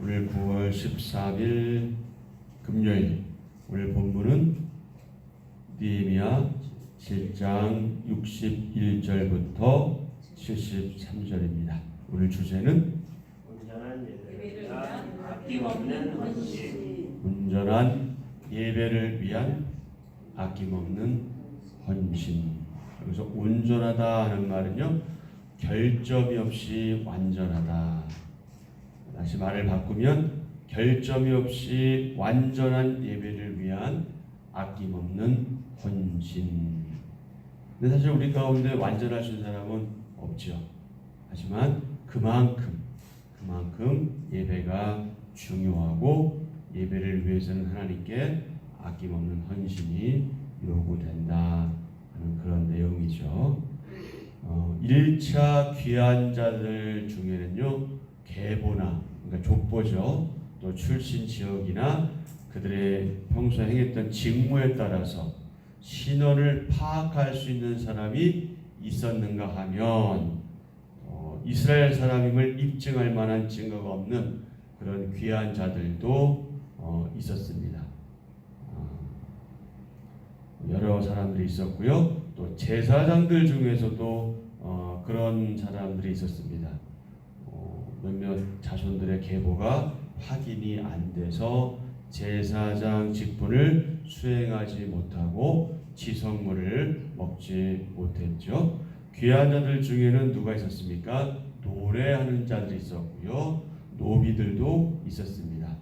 오늘 9월 14일 금요일, 오늘 본문은 느헤미야 7장 61절부터 73절입니다. 오늘 주제는 온전한 예배를 위한 아낌없는 헌신. 온전한 예배를 위한 아낌없는 헌신. 여기서 온전하다 하는 말은요, 결점이 없이 완전하다. 다시 말을 바꾸면 결점이 없이 완전한 예배를 위한 아낌없는 헌신. 근데 사실 우리 가운데 완전하신 사람은 없죠. 하지만 그만큼 예배가 중요하고 예배를 위해서는 하나님께 아낌없는 헌신이 요구된다 하는 그런 내용이죠. 1차 귀한 자들 중에는요, 계보나, 그러니까 족보죠, 또 출신 지역이나 그들의 평소에 행했던 직무에 따라서 신원을 파악할 수 있는 사람이 있었는가 하면 이스라엘 사람임을 입증할 만한 증거가 없는 그런 귀한 자들도 있었습니다. 여러 사람들이 있었고요. 또 제사장들 중에서도 그런 사람들이 있었습니다. 몇몇 자손들의 계보가 확인이 안 돼서 제사장 직분을 수행하지 못하고 지성물을 먹지 못했죠. 귀한 자들 중에는 누가 있었습니까? 노래하는 자들이 있었고요. 노비들도 있었습니다.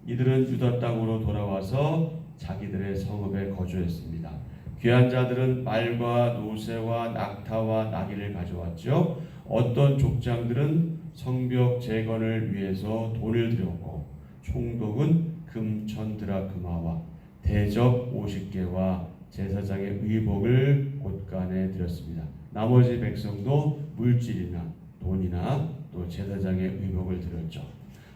이들은 유다 땅으로 돌아와서 자기들의 성읍에 거주했습니다. 귀한 자들은 말과 노새와 낙타와 나귀를 가져왔죠. 어떤 족장들은 성벽 재건을 위해서 돈을 들였고, 총독은 금 1000드라크마와 대접 50개와 제사장의 의복을 곳간에 드렸습니다. 나머지 백성도 물질이나 돈이나 또 제사장의 의복을 드렸죠.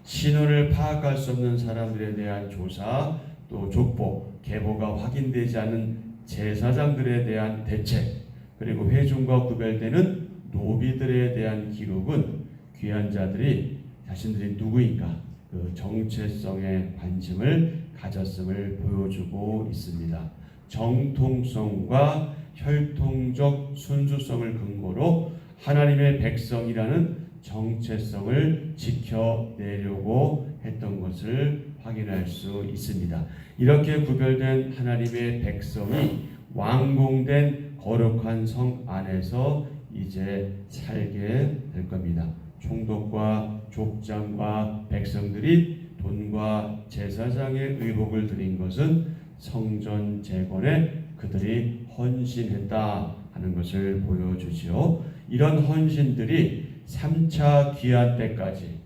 신원을 파악할 수 없는 사람들에 대한 조사, 또 족보, 계보가 확인되지 않은 제사장들에 대한 대책, 그리고 회중과 구별되는 노비들에 대한 기록은 귀한 자들이 자신들이 누구인가 그 정체성에 관심을 가졌음을 보여주고 있습니다. 정통성과 혈통적 순수성을 근거로 하나님의 백성이라는 정체성을 지켜내려고 했던 것을 확인할 수 있습니다. 이렇게 구별된 하나님의 백성이 완공된 거룩한 성 안에서 이제 살게 될 겁니다. 총독과 족장과 백성들이 돈과 제사장의 의복을 드린 것은 성전 재건에 그들이 헌신했다 하는 것을 보여주지요. 이런 헌신들이 3차 귀환 때까지,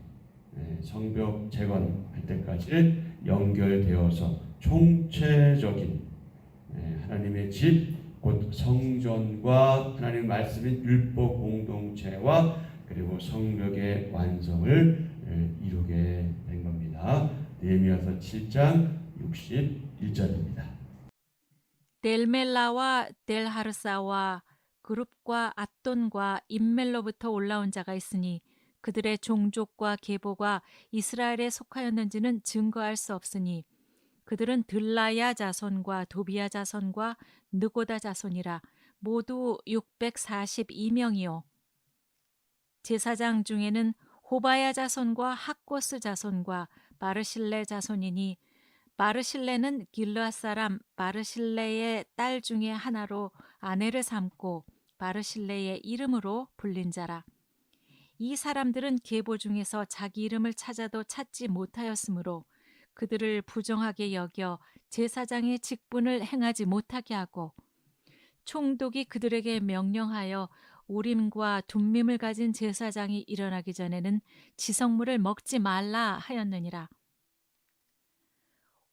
성벽 재건할 때까지 연결되어서 총체적인 하나님의 집, 곧 성전과 하나님의 말씀인 율법 공동체와 그리고 성벽의 완성을 이루게 된 겁니다. 느헤미야서 7장 61절입니다. 델멜라와 델하르사와 그룹과 앗돈과 임멜로부터 올라온 자가 있으니 그들의 종족과 계보가 이스라엘에 속하였는지는 증거할 수 없으니 그들은 들라야 자손과 도비야 자손과 느고다 자손이라 모두 642명이요. 제사장 중에는 호바야 자손과 학고스 자손과 마르실레 자손이니 마르실레는 길르앗 사람 마르실레의 딸 중에 하나로 아내를 삼고 마르실레의 이름으로 불린 자라. 이 사람들은 계보 중에서 자기 이름을 찾아도 찾지 못하였으므로 그들을 부정하게 여겨 제사장의 직분을 행하지 못하게 하고, 총독이 그들에게 명령하여 우림과 둠밈을 가진 제사장이 일어나기 전에는 지성물을 먹지 말라 하였느니라.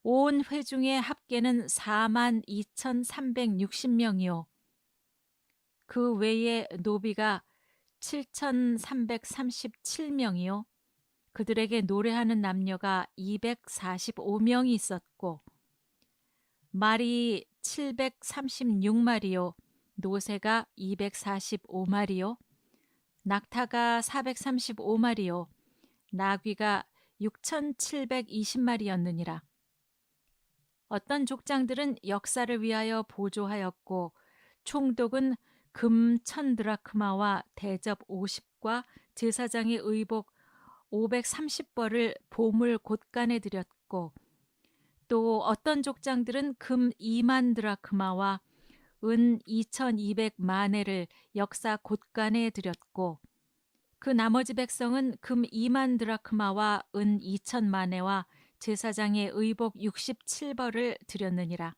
온 회중의 합계는 42,360명이요. 그 외에 노비가 7,337명이요. 그들에게 노래하는 남녀가 245명이 있었고, 말이 736마리요. 노새가 245마리요. 낙타가 435마리요. 나귀가 6,720마리였느니라. 어떤 족장들은 역사를 위하여 보조하였고 총독은 금 1,000드라크마와 대접 50과 제사장의 의복 530벌을 보물 곳간에 드렸고 또 어떤 족장들은 금 2만 드라크마와 은 2,200마네를 역사 곳간에 드렸고 그 나머지 백성은 금 2만 드라크마와 은 2,000마네와 제사장의 의복 67벌을 드렸느니라.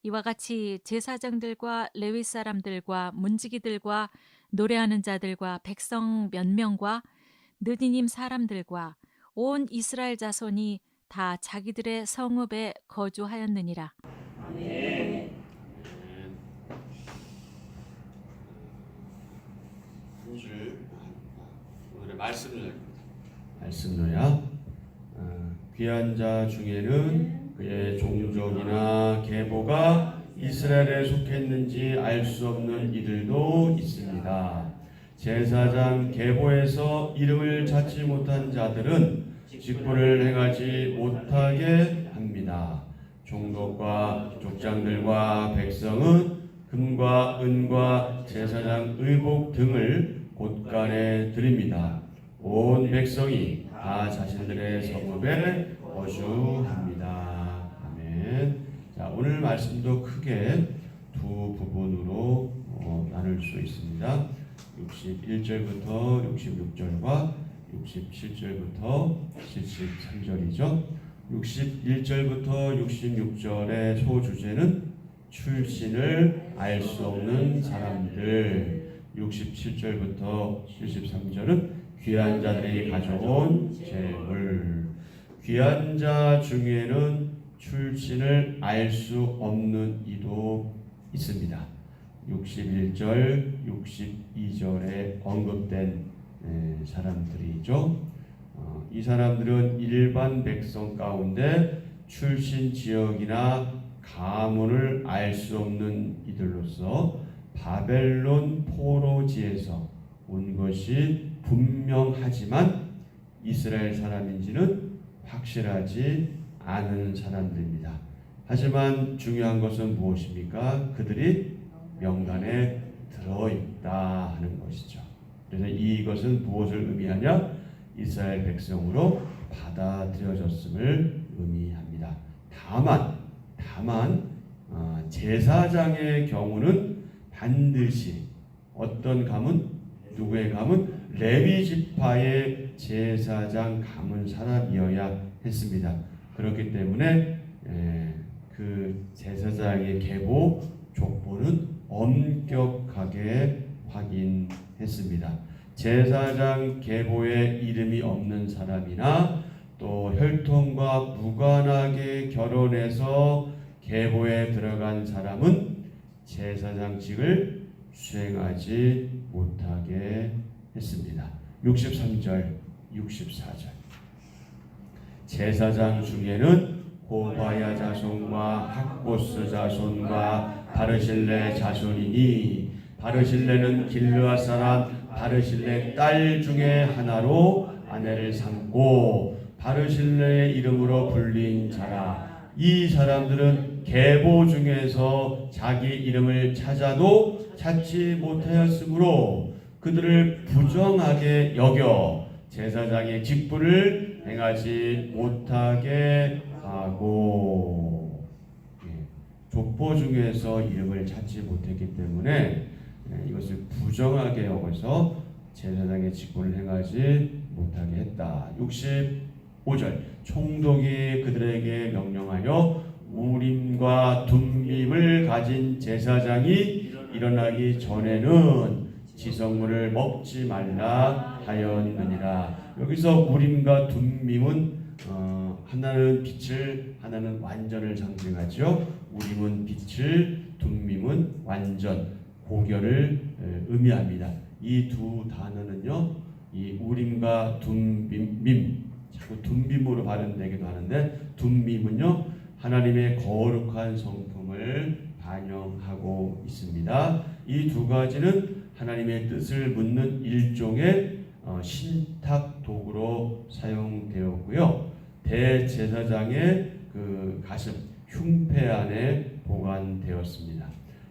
이와 같이 제사장들과 레위 사람들과 문지기들과 노래하는 자들과 백성 몇 명과 느디님 사람들과 온 이스라엘 자손이 다 자기들의 성읍에 거주하였느니라. 네. 한 줄 오늘의 말씀 요약. 귀한 자 중에는 그의 종족이나 계보가 이스라엘에 속했는지 알 수 없는 이들도 있습니다. 제사장 계보에서 이름을 찾지 못한 자들은 직분을 행하지 못하게 합니다. 종족과 족장들과 백성은 금과 은과 제사장 의복 등을 곳간에 드립니다. 온 백성이 다 자신들의 성읍에 거주합니다. 아멘. 자, 오늘 말씀도 크게 두 부분으로 나눌 수 있습니다. 61절부터 66절과 67절부터 73절이죠. 61절부터 66절의 소주제는 출신을 알 수 없는 사람들, 67절부터 73절은 귀한 자들이 가져온 재물. 귀한 자 중에는 출신을 알 수 없는 이도 있습니다. 61절, 62절에 언급된 사람들이죠. 이 사람들은 일반 백성 가운데 출신 지역이나 가문을 알 수 없는 이들로서 바벨론 포로지에서 온 것이 분명하지만 이스라엘 사람인지는 확실하지 않은 사람들입니다. 하지만 중요한 것은 무엇입니까? 그들이 명단에 들어있다 하는 것이죠. 그래서 이것은 무엇을 의미하냐? 이스라엘 백성으로 받아들여졌음을 의미합니다. 다만 제사장의 경우는 반드시 어떤 가문? 누구의 가문? 레위 지파의 제사장 가문 사람이어야 했습니다. 그렇기 때문에 그 제사장의 계보 족보는 엄격하게 확인했습니다. 제사장 계보에 이름이 없는 사람이나 또 혈통과 무관하게 결혼해서 계보에 들어간 사람은 제사장직을 수행하지 못하게 했습니다. 63절, 64절. 제사장 중에는 호바야 자손과 학고스 자손과 바르실레 자손이니 바르실레는 길르앗 사람 바르실레 딸 중에 하나로 아내를 삼고 바르실레의 이름으로 불린 자라. 이 사람들은 계보 중에서 자기 이름을 찾아도 찾지 못하였으므로 그들을 부정하게 여겨 제사장의 직분을 행하지 못하게 하고, 족보 중에서 이름을 찾지 못했기 때문에 이것을 부정하게 여겨서 제사장의 직분을 행하지 못하게 했다. 65절. 총독이 그들에게 명령하여 우림과 둠밈을 가진 제사장이 일어나기 전에는 지성물을 먹지 말라 하였느니라. 여기서 우림과 둠밈은 하나는 빛을, 하나는 완전을 상징하죠. 우림은 빛을, 둠밈은 완전, 고결을 의미합니다. 이 두 단어는요, 이 우림과 둠밈, 자꾸 둠밈으로 발음되기도 하는데, 둠밈은요 하나님의 거룩한 성품을 반영하고 있습니다. 이 두 가지는 하나님의 뜻을 묻는 일종의 신탁 도구로 사용되었고요. 대제사장의 그 가슴 흉패 안에 보관되었습니다.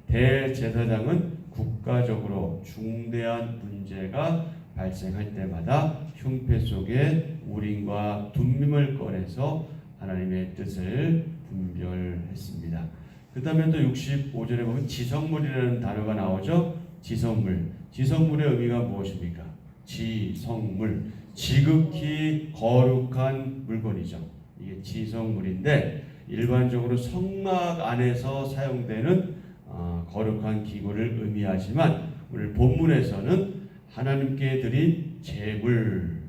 대제사장은 국가적으로 중대한 문제가 발생할 때마다 흉패 속에 우림과 둠밈을 꺼내서 하나님의 뜻을 분별했습니다. 그 다음에 또 65절에 보면 지성물이라는 단어가 나오죠. 지성물. 지성물의 의미가 무엇입니까? 지성물. 지극히 거룩한 물건이죠. 이게 지성물인데 일반적으로 성막 안에서 사용되는 거룩한 기구를 의미하지만 오늘 본문에서는 하나님께 드린 제물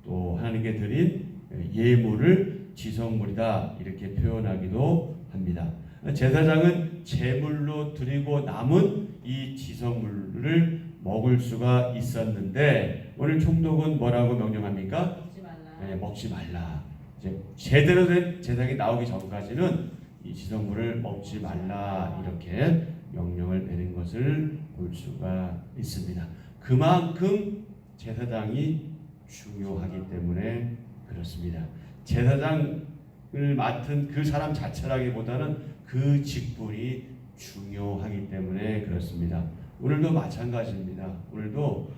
또 하나님께 드린 예물을 지성물이다 이렇게 표현하기도 합니다. 제사장은 제물로 드리고 남은 이 지성물을 먹을 수가 있었는데 오늘 총독은 뭐라고 명령합니까? 먹지 말라. 네, 먹지 말라. 이제 제대로 된 제사장이 나오기 전까지는 이 지성물을 먹지 말라 이렇게 명령을 내린 것을 볼 수가 있습니다. 그만큼 제사장이 중요하기 때문에 그렇습니다. 제사장을 맡은 그 사람 자체라기보다는 그 직분이 중요하기 때문에 그렇습니다. 오늘도 마찬가지입니다. 오늘도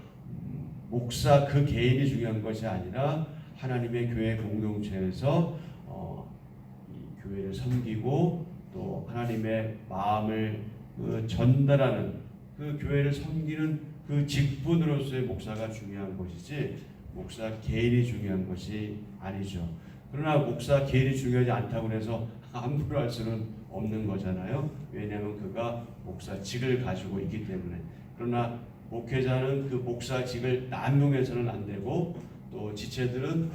목사 그 개인이 중요한 것이 아니라 하나님의 교회 공동체에서 이 교회를 섬기고 또 하나님의 마음을 전달하는 그 교회를 섬기는 그 직분으로서의 목사가 중요한 것이지 목사 개인이 중요한 것이 아니죠. 그러나 목사 개인이 중요하지 않다고 해서 함부로 할 수는 없는 거잖아요. 왜냐하면 그가 목사직을 가지고 있기 때문에. 그러나 목회자는 그 목사직을 남용해서는 안 되고 또 지체들은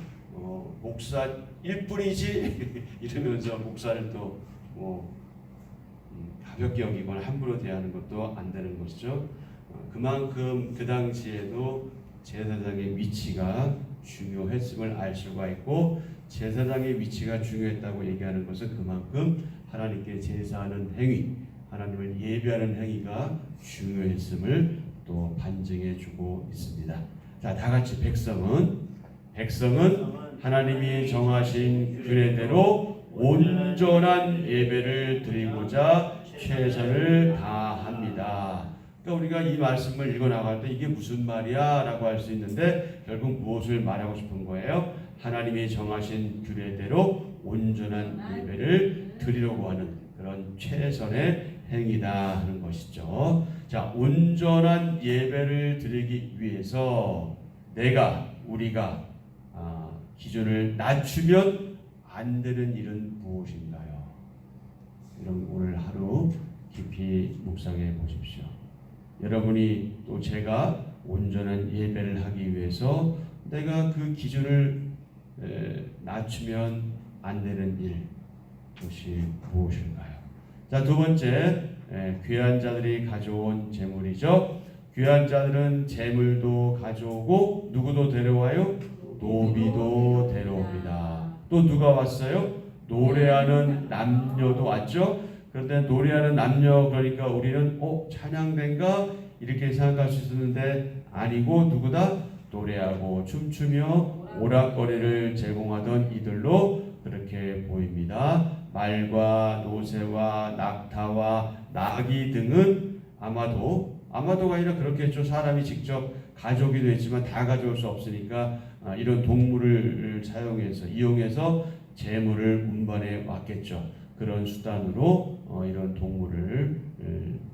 목사일 뿐이지 이러면서 목사를 또 가볍게 여기거나 함부로 대하는 것도 안 되는 것이죠. 그만큼 그 당시에도 제사장의 위치가 중요했음을 알 수가 있고 제사장의 위치가 중요했다고 얘기하는 것은 그만큼 하나님께 제사하는 행위, 하나님을 예배하는 행위가 중요했음을 또 반증해 주고 있습니다. 자, 다 같이 백성은 하나님이 정하신 규례대로 온전한 예배를 드리고자 최선을 다합니다. 그러니까 우리가 이 말씀을 읽어 나갈 때 이게 무슨 말이야? 라고 할 수 있는데 결국 무엇을 말하고 싶은 거예요? 하나님이 정하신 규례대로 온전한 예배를 드리려고 하는 그런 최선의 행위다 하는 것이죠. 자, 온전한 예배를 드리기 위해서 우리가 기준을 낮추면 안 되는 일은 무엇인가요? 여러분 오늘 하루 깊이 묵상해 보십시오. 여러분이 또 제가 온전한 예배를 하기 위해서 내가 그 기준을 낮추면 안 되는 일 그것이 무엇인가요? 자, 두 번째 귀한 자들이 가져온 제물이죠. 귀한 자들은 제물도 가져오고 누구도 데려와요? 노비도 데려옵니다. 또 누가 왔어요? 노래하는 남녀도 왔죠. 그런데 노래하는 남녀 그러니까 우리는 찬양대인가 이렇게 생각할 수 있었는데 아니고 누구다? 노래하고 춤추며 오락거리를 제공하던 이들로 그렇게 보입니다. 말과 노새와 낙타와 나귀 등은 아마도가 아니라 그렇게 좀 사람이 직접 가져오기도 했지만 다 가져올 수 없으니까 이런 동물을 이용해서 재물을 운반해 왔겠죠. 그런 수단으로 이런 동물을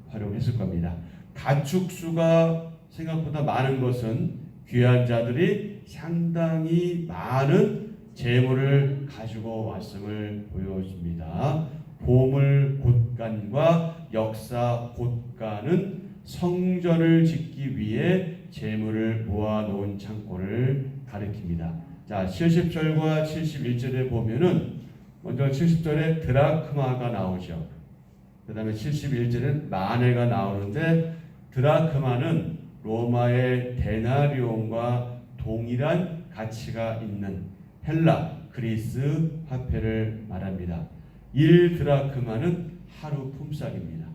활용했을 겁니다. 가축수가 생각보다 많은 것은 귀한 자들이 상당히 많은 재물을 가지고 왔음을 보여줍니다. 보물 곳간과 역사 곳간은 성전을 짓기 위해 재물을 모아놓은 창고를 가리킵니다. 자, 70절과 71절에 보면은 먼저 70절에 드라크마가 나오죠. 그 다음에 71절은 마네가 나오는데 드라크마는 로마의 데나리온과 동일한 가치가 있는 헬라, 그리스 화폐를 말합니다. 1드라크마는 하루 품삯입니다.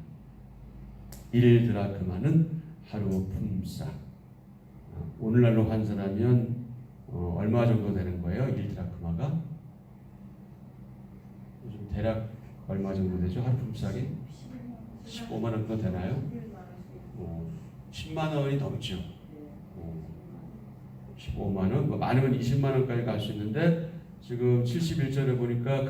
1드라크마는 하루 품삯. 오늘날로 환산하면 얼마 정도 되는 거예요? 1드라크마가? 요즘 대략 얼마 정도 되죠? 하루 품삯이? 15만 원 정도 되나요? 10만 원이 넘죠. 15만 원, 뭐 많으면 20만 원까지 갈 수 있는데 지금 71절에 보니까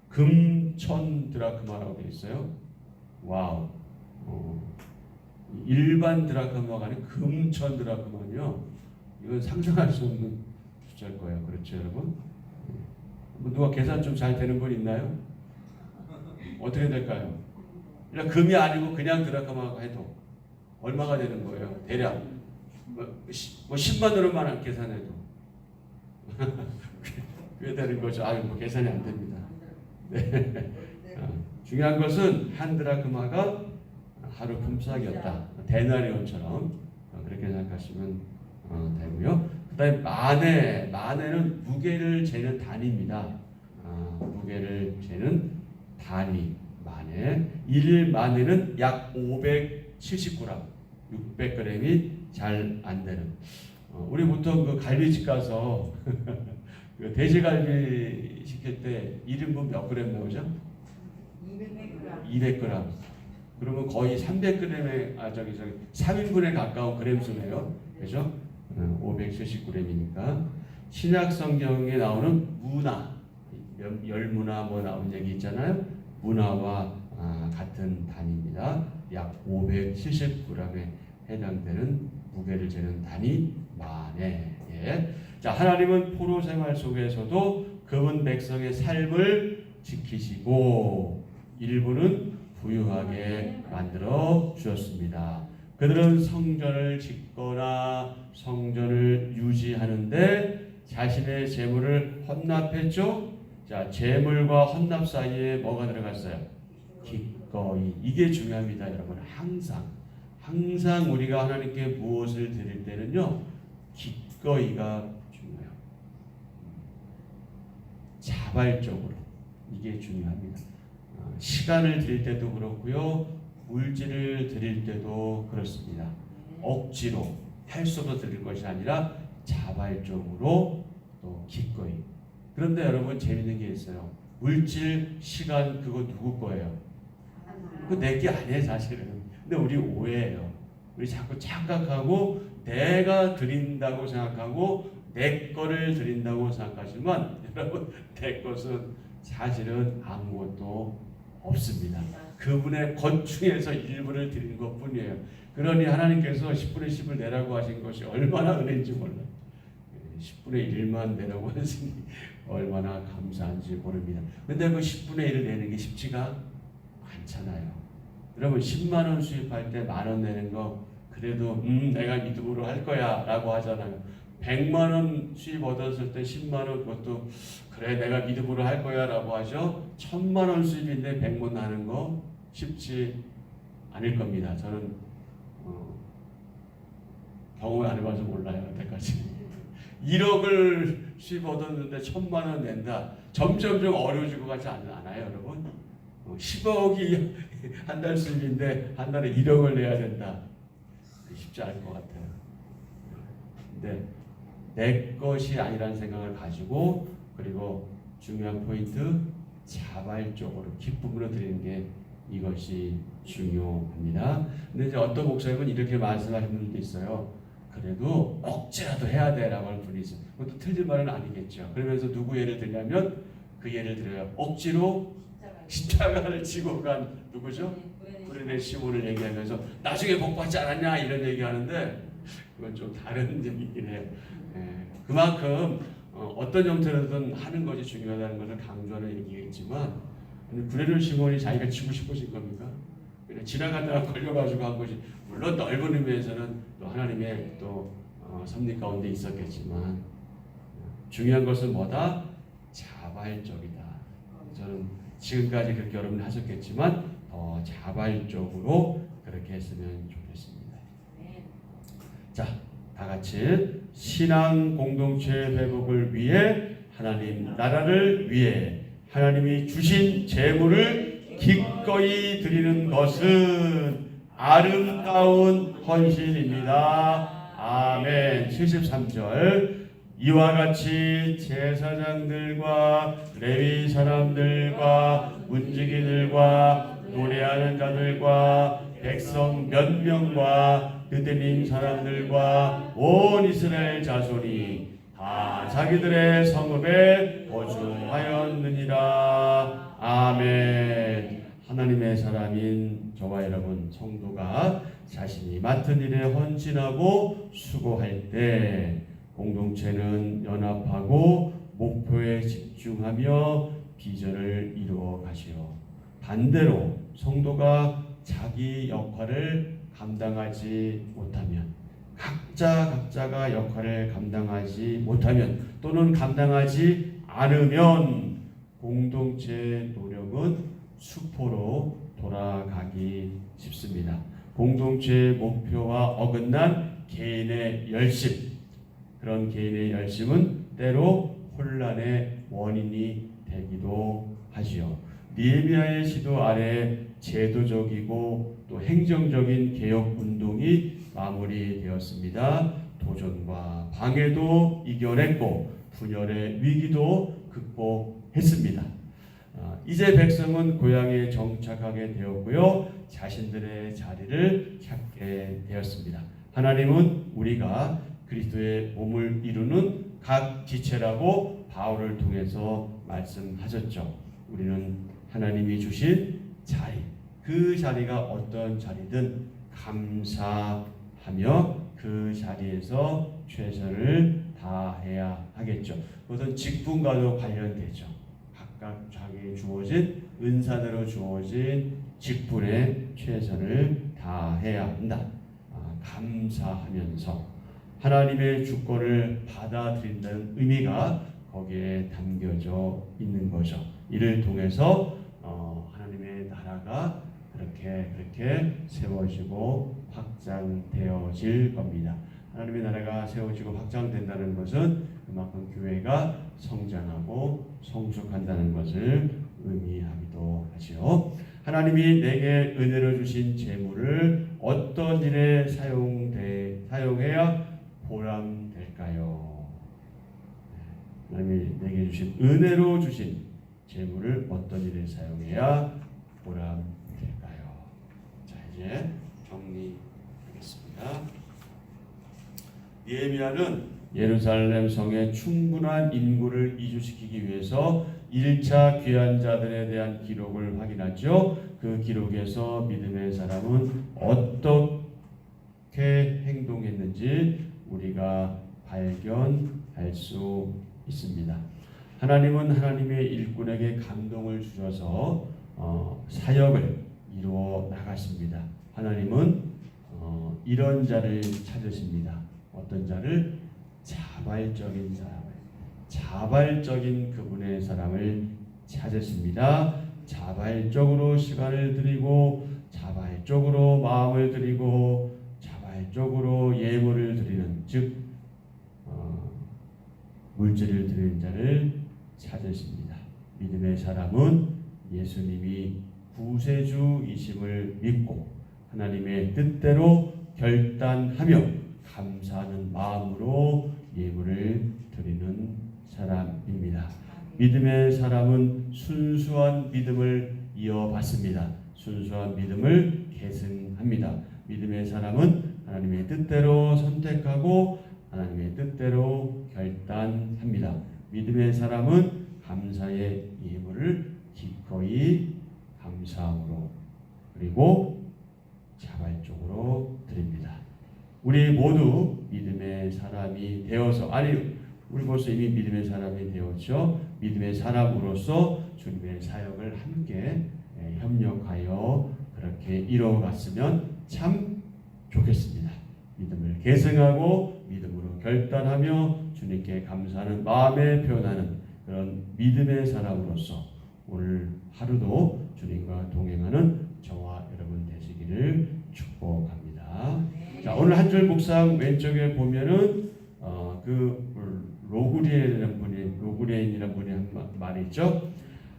금천 드라크마라고 되어 있어요. 와우. 일반 드라크마가 아닌 금천 드라크마요. 이건 상상할 수 없는 숫자일 거예요. 그렇죠, 여러분? 뭐 누가 계산 좀 잘 되는 분 있나요? 어떻게 될까요? 그냥 금이 아니고 그냥 드라크마가 해도 얼마가 되는 거예요? 대략 뭐 10만 원만 계산해도 그게 되는 거죠. 뭐 계산이 안 됩니다. 네. 중요한 것은 한 드라크마가 하루 품삯이었다. 데나리온처럼 그렇게 생각하시면 되고요. 그다음에 마네는 무게를 재는 단위입니다. 무게를 재는 단위 마네. 1마네는 약 570g, 600g이 잘 안 되는. 우리 보통 그 갈비집 가서 그 돼지갈비 시킬 때 1인분 몇 그램 나오죠? 200g. 그러면 거의 300g에 3인분에 가까운 그램수네요. 그죠? 570g이니까 신약 성경에 나오는 문화, 열문화 뭐 나온 얘기 있잖아요. 문화와 같은 단위입니다. 약 570g에 해당되는 무게를 재는 단위 마네. 예. 자, 하나님은 포로 생활 속에서도 그분 백성의 삶을 지키시고 일부는 부유하게 만들어 주셨습니다. 그들은 성전을 짓거나 성전을 유지하는데 자신의 재물을 헌납했죠. 자, 재물과 헌납 사이에 뭐가 들어갔어요? 기꺼이. 이게 중요합니다, 여러분. 항상 우리가 하나님께 무엇을 드릴 때는요, 기꺼이가 중요해요. 자발적으로. 이게 중요합니다. 시간을 드릴 때도 그렇고요, 물질을 드릴 때도 그렇습니다. 억지로 할 수 없어 드릴 것이 아니라 자발적으로 또 기꺼이. 그런데 여러분 재밌는 게 있어요. 물질, 시간 그거 누구 거예요? 그거 내 게 아니에요, 사실은. 근데 우리 오해해요. 우리 자꾸 착각하고 내가 드린다고 생각하고 내 거를 드린다고 생각하지만 여러분, 내 것은 사실은 아무것도 없습니다. 그분의 것 중에서 일부를 드리는 것뿐이에요. 그러니 하나님께서 10분의 10을 내라고 하신 것이 얼마나 은혜인지 몰라요. 10분의 1만 내라고 하시니 얼마나 감사한지 모릅니다. 근데 그 10분의 1을 내는 게 쉽지가 않잖아요. 여러분 10만 원 수입할 때 만 원 내는 거 그래도 내가 믿음으로 할 거야 라고 하잖아요. 100만 원 수입 얻었을 때 10만 원 그것도 그래 내가 믿음으로 할 거야 라고 하죠. 1000만 원 수입인데 100만 하는 거 쉽지 않을 겁니다. 저는 경험을 안 해봐서 몰라요. 여태까지 1억을 수입 얻었는데 1000만 원 낸다. 점점 어려워지고 가지 않아요, 여러분? 10억이 한 달 수입인데 한 달에 1억을 내야 된다. 쉽지 않을 것 같아요. 근데 내 것이 아니라는 생각을 가지고, 그리고 중요한 포인트, 자발적으로 기쁨으로 드리는 게 이것이 중요합니다. 근데 이제 어떤 목사님은 이렇게 말씀하시는 분들도 있어요. 그래도 억지라도 해야 돼라고 하는 분이 있어요. 그것도 틀린 말은 아니겠죠. 그러면서 누구 예를 들냐면 그 예를 들어요. 억지로 십자가를 지고 간 누구죠? 구레네 시몬을 얘기하면서 나중에 복 받지 않았냐 이런 얘기하는데 그건 좀 다른 얘기긴 해요. 그만큼 어떤 형태로든 하는 것이 중요하다는 것을 강조하는 얘기겠지만, 구레네 시몬이 자기가 지고 싶어진 겁니까? 그냥 지나가다가 걸려가지고 한 것이, 물론 넓은 의미에서는 또 하나님의 또 섭리 가운데 있었겠지만, 중요한 것은 뭐다? 자발적이다. 저는 지금까지 그렇게 여러분이 하셨겠지만 더 자발적으로 그렇게 했으면 좋겠습니다. 자, 다 같이 신앙 공동체 회복을 위해, 하나님 나라를 위해 하나님이 주신 재물을 기꺼이 드리는 것은 아름다운 헌신입니다. 아멘. 73절 이와 같이 제사장들과 레위 사람들과 문지기들과 노래하는 자들과 백성 몇 명과 르데민 사람들과 온 이스라엘 자손이 다 자기들의 성읍에 거주하였느니라. 아멘. 하나님의 사람인 저와 여러분 성도가 자신이 맡은 일에 헌신하고 수고할 때 공동체는 연합하고 목표에 집중하며 비전을 이루어 가시오. 반대로 성도가 자기 역할을 감당하지 못하면, 각자가 역할을 감당하지 못하면 또는 감당하지 않으면 공동체의 노력은 수포로 돌아가기 쉽습니다. 공동체의 목표와 어긋난 개인의 열심, 그런 개인의 열심은 때로 혼란의 원인이 되기도 하지요. 느헤미야의 시도 아래 제도적이고 또 행정적인 개혁 운동이 마무리되었습니다. 도전과 방해도 이겨냈고 분열의 위기도 극복했습니다. 이제 백성은 고향에 정착하게 되었고요. 자신들의 자리를 찾게 되었습니다. 하나님은 우리가 그리스도의 몸을 이루는 각 지체라고 바울을 통해서 말씀하셨죠. 우리는 하나님이 주신 자리, 그 자리가 어떤 자리든 감사하며 그 자리에서 최선을 다해야 하겠죠. 그것은 직분과도 관련되죠. 각각 자기에 주어진 은사대로 주어진 직분에 최선을 다해야 한다. 감사하면서 하나님의 주권을 받아들인다는 의미가 거기에 담겨져 있는 거죠. 이를 통해서 하나님의 나라가 그렇게 세워지고 확장되어질 겁니다. 하나님의 나라가 세워지고 확장된다는 것은 그만큼 교회가 성장하고 성숙한다는 것을 의미하기도 하지요. 하나님이 내게 은혜로 주신 재물을 어떤 일에 사용해야 보람될까요? 하나님이 내게 주신 은혜로 주신 재물을 어떤 일에 사용해야 보람될까요? 자, 이제 정리하겠습니다. 느헤미야는 예루살렘 성에 충분한 인구를 이주시키기 위해서 1차 귀환자들에 대한 기록을 확인하죠. 그 기록에서 믿음의 사람은 어떻게 행동했는지 우리가 발견할 수 있습니다. 하나님은 하나님의 일꾼에게 감동을 주셔서 사역을 이루어 나가십니다. 하나님은 이런 자를 찾으십니다. 어떤 자를? 자발적인 사람을, 자발적인 그분의 사람을 찾으십니다. 자발적으로 시간을 드리고 자발적으로 마음을 드리고 자발적으로 예물을 드리는, 즉 물질을 드리는 자를 찾으십니다. 믿음의 사람은 예수님이 구세주이심을 믿고 하나님의 뜻대로 결단하며 감사하는 마음으로 예물을 드리는 사람입니다. 믿음의 사람은 순수한 믿음을 이어받습니다. 순수한 믿음을 계승합니다. 믿음의 사람은 하나님의 뜻대로 선택하고 하나님의 뜻대로 결단합니다. 믿음의 사람은 감사의 예물을 기꺼이 감사함으로 그리고 자발적으로 드립니다. 우리 모두 믿음의 사람이 되어서, 우리 벌써 이미 믿음의 사람이 되었죠. 믿음의 사람으로서 주님의 사역을 함께 협력하여 그렇게 이루어갔으면 참 좋겠습니다. 믿음을 계승하고 믿음으로 결단하며 주님께 감사하는 마음에 표현하는 그런 믿음의 사람으로서 오늘 하루도 주님과 동행하는 저와 여러분 되시기를 축복합니다. 자, 오늘 한 줄 묵상 왼쪽에 보면은 로구리엔이라는 분이 한 말이 있죠.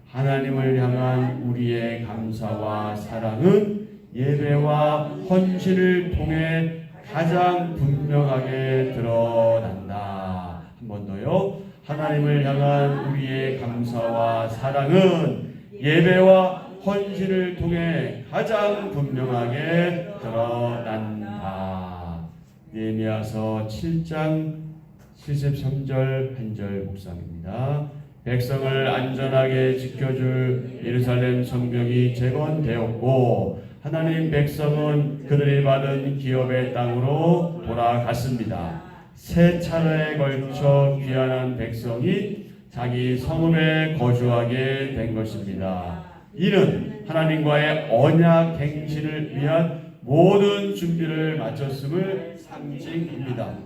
하나님을 향한 우리의 감사와 사랑은 예배와 헌신을 통해 가장 분명하게 드러난다. 한 번 더요. 하나님을 향한 우리의 감사와 사랑은 예배와 헌신을 통해 가장 분명하게 드러난다. 느헤미야서 7장 73절 한절 묵상입니다. 백성을 안전하게 지켜줄 예루살렘 성벽이 재건되었고 하나님 백성은 그들이 받은 기업의 땅으로 돌아갔습니다. 세 차례에 걸쳐 귀환한 백성이 자기 성읍에 거주하게 된 것입니다. 이는 하나님과의 언약 갱신을 위한 모든 준비를 마쳤음을 상징입니다.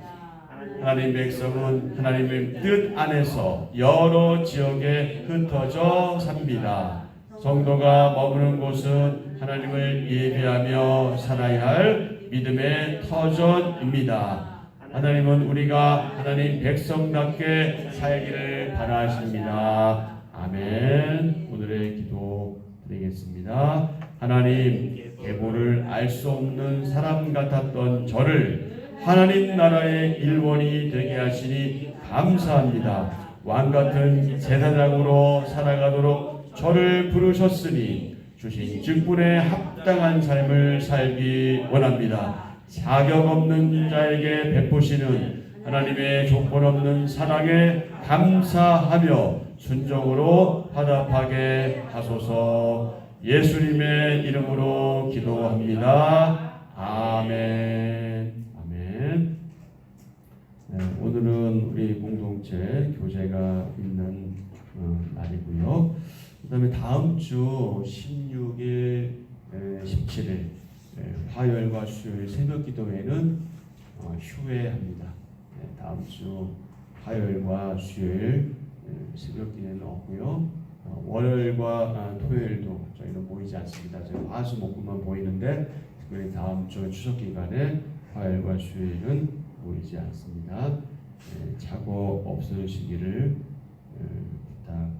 하나님 백성은 하나님의 뜻 안에서 여러 지역에 흩어져 삽니다. 성도가 머무는 곳은 하나님을 예배하며 살아야 할 믿음의 터전입니다. 하나님은 우리가 하나님 백성답게 살기를 바라십니다. 아멘. 오늘의 기도 드리겠습니다. 하나님, 계보를 알 수 없는 사람 같았던 저를 하나님 나라의 일원이 되게 하시니 감사합니다. 왕같은 제사장으로 살아가도록 저를 부르셨으니 주신 직분에 합당한 삶을 살기 원합니다. 자격 없는 자에게 베푸시는 하나님의 조건 없는 사랑에 감사하며 순종으로 화답하게 하소서. 예수님의 이름으로 기도합니다. 아멘. 아멘. 네, 오늘은 우리 공동체 교제가 있는 날이고요. 그 다음에 다음 주 16일, 17일 화요일과 수요일 새벽 기도회는 휴회합니다. 다음 주 화요일과 수요일 새벽 기도회는 없고요. 월요일과 토요일도 저희는 모이지 않습니다. 저희 화수목금만 보이는데 특별히 다음 주 추석 기간에 화요일과 수요일은 모이지 않습니다. 착오 없으시기를 부탁드립니다.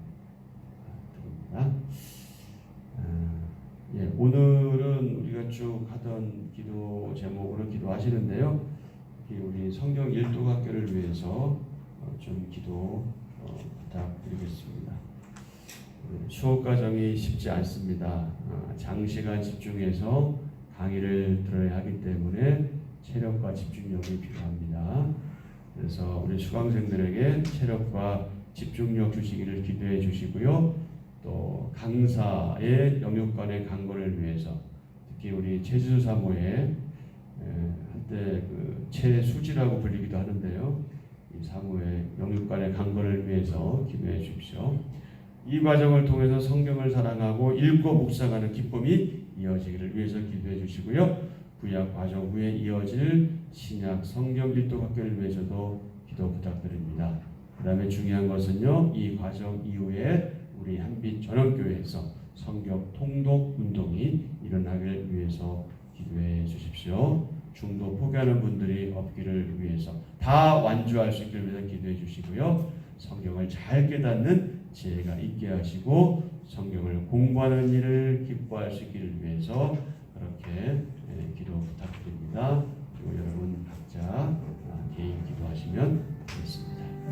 오늘은 우리가 쭉 하던 기도 제목으로 기도하시는데요. 우리 성경 일독학교를 위해서 좀 기도 부탁드리겠습니다. 수업 과정이 쉽지 않습니다. 장시간 집중해서 강의를 들어야 하기 때문에 체력과 집중력이 필요합니다. 그래서 우리 수강생들에게 체력과 집중력 주시기를 기도해 주시고요. 또 강사의 영육간의 강건을 위해서 특히 우리 최지수 사모의 한때 그 최수지라고 불리기도 하는데요. 이 사모의 영육간의 강건을 위해서 기도해 주십시오. 이 과정을 통해서 성경을 사랑하고 읽고 묵상하는 기쁨이 이어지기를 위해서 기도해 주시고요. 구약 과정 후에 이어질 신약 성경 일독학교를 위해서도 기도 부탁드립니다. 그 다음에 중요한 것은요. 이 과정 이후에 우리 한빛 전원교회에서 성경 통독 운동이 일어나길 위해서 기도해 주십시오. 중도 포기하는 분들이 없기를 위해서 다 완주할 수 있기를 위해서 기도해 주시고요. 성경을 잘 깨닫는 지혜가 있게 하시고 성경을 공부하는 일을 기뻐할 수 있기를 위해서